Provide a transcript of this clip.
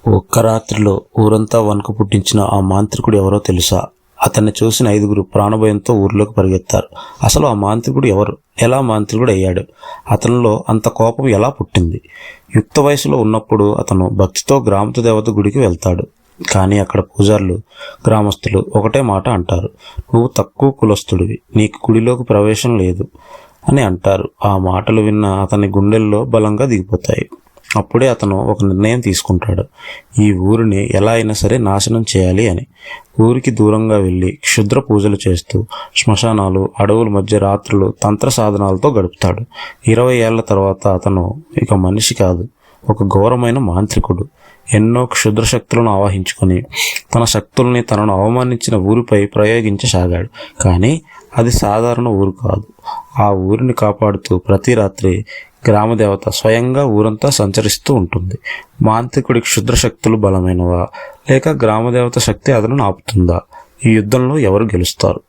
ఒక్క రాత్రిలో ఊరంతా వణుకు పుట్టించిన ఆ మాంత్రికుడు ఎవరో తెలుసా? అతన్ని చూసిన 5గురు ప్రాణభయంతో ఊర్లోకి పరిగెత్తారు. అసలు ఆ మాంత్రికుడు ఎవరు? ఎలా మాంత్రికుడు అయ్యాడు? అతనిలో అంత కోపం ఎలా పుట్టింది? యుక్త వయసులో ఉన్నప్పుడు అతను భక్తితో గ్రామతు దేవత గుడికి వెళ్తాడు. కానీ అక్కడ పూజారులు, గ్రామస్తులు ఒకటే మాట అంటారు: నువ్వు తక్కువ కులస్తుడివి, నీకు గుడిలోకి ప్రవేశం లేదు అని అంటారు. ఆ మాటలు విన్న అతని గుండెల్లో బలంగా దిగిపోతాయి. అప్పుడే అతను ఒక నిర్ణయం తీసుకుంటాడు: ఈ ఊరిని ఎలా అయినా సరే నాశనం చేయాలి అని. ఊరికి దూరంగా వెళ్ళి క్షుద్ర పూజలు చేస్తూ శ్మశానాలు, అడవుల మధ్య రాత్రులు తంత్ర సాధనాలతో గడుపుతాడు. 20 ఏళ్ల తర్వాత అతను ఇక మనిషి కాదు, ఒక ఘోరమైన మాంత్రికుడు. ఎన్నో క్షుద్ర శక్తులను ఆవాహించుకొని తన శక్తుల్ని తనను అవమానించిన ఊరిపై ప్రయోగించసాగాడు. కానీ అది సాధారణ ఊరు కాదు. ఆ ఊరిని కాపాడుతూ ప్రతి రాత్రి గ్రామదేవత స్వయంగా ఊరంతా సంచరిస్తూ ఉంటుంది. మాంత్రికుడి క్షుద్ర శక్తులు బలమైనవా, లేక గ్రామదేవత శక్తి అతను ఆపుతుందా? ఈ యుద్ధంలో ఎవరు గెలుస్తారు?